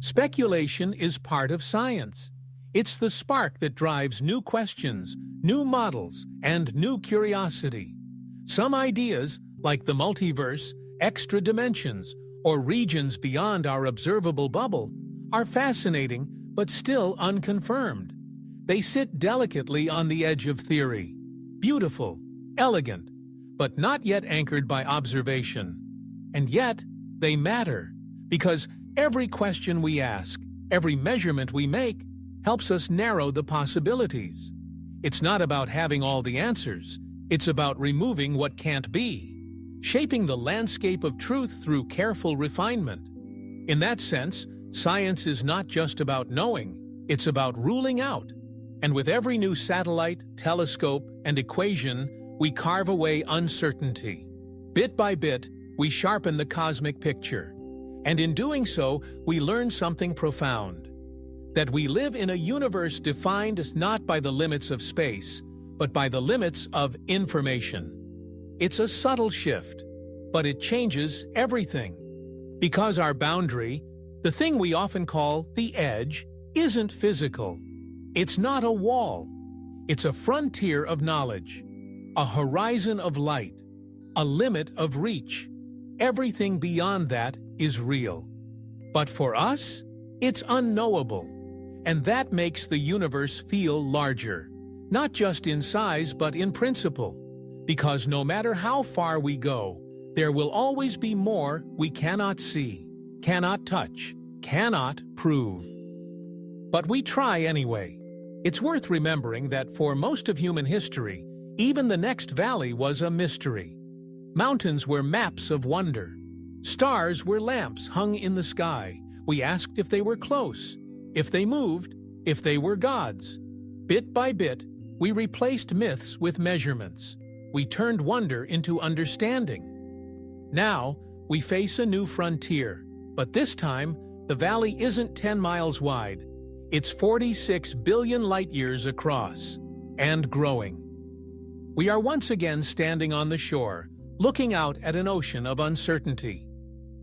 Speculation is part of science. It's the spark that drives new questions, new models, and new curiosity. Some ideas, like the multiverse, extra dimensions, or regions beyond our observable bubble, are fascinating but still unconfirmed. They sit delicately on the edge of theory. Beautiful, elegant, but not yet anchored by observation. And yet, they matter, because every question we ask, every measurement we make, helps us narrow the possibilities. It's not about having all the answers, it's about removing what can't be, shaping the landscape of truth through careful refinement. In that sense, science is not just about knowing, it's about ruling out. And with every new satellite, telescope, and equation, we carve away uncertainty. Bit by bit, we sharpen the cosmic picture. And in doing so, we learn something profound. That we live in a universe defined not by the limits of space, but by the limits of information. It's a subtle shift, but it changes everything. Because our boundary, the thing we often call the edge, isn't physical. It's not a wall. It's a frontier of knowledge, a horizon of light, a limit of reach. Everything beyond that is real. But for us, it's unknowable. And that makes the universe feel larger, not just in size but in principle. Because no matter how far we go, there will always be more we cannot see, cannot touch, cannot prove. But we try anyway. It's worth remembering that for most of human history, even the next valley was a mystery. Mountains were maps of wonder. Stars were lamps hung in the sky. We asked if they were close, if they moved, if they were gods. Bit by bit, we replaced myths with measurements. We turned wonder into understanding. Now, we face a new frontier, but this time, the valley isn't 10 miles wide. It's 46 billion light-years across, and growing. We are once again standing on the shore, looking out at an ocean of uncertainty.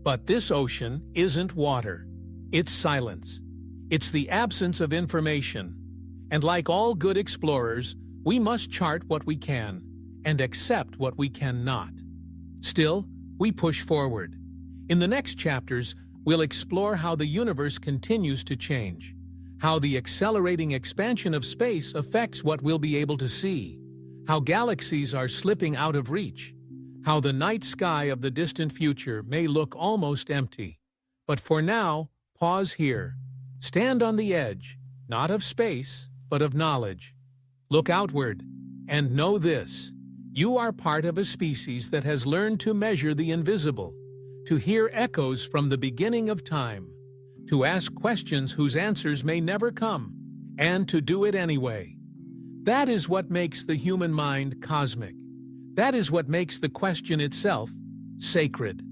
But this ocean isn't water. It's silence. It's the absence of information. And like all good explorers, we must chart what we can, and accept what we cannot. Still, we push forward. In the next chapters, we'll explore how the universe continues to change, how the accelerating expansion of space affects what we'll be able to see, how galaxies are slipping out of reach, how the night sky of the distant future may look almost empty. But for now, pause here. Stand on the edge, not of space, but of knowledge. Look outward, and know this: you are part of a species that has learned to measure the invisible, to hear echoes from the beginning of time, to ask questions whose answers may never come, and to do it anyway. That is what makes the human mind cosmic. That is what makes the question itself sacred.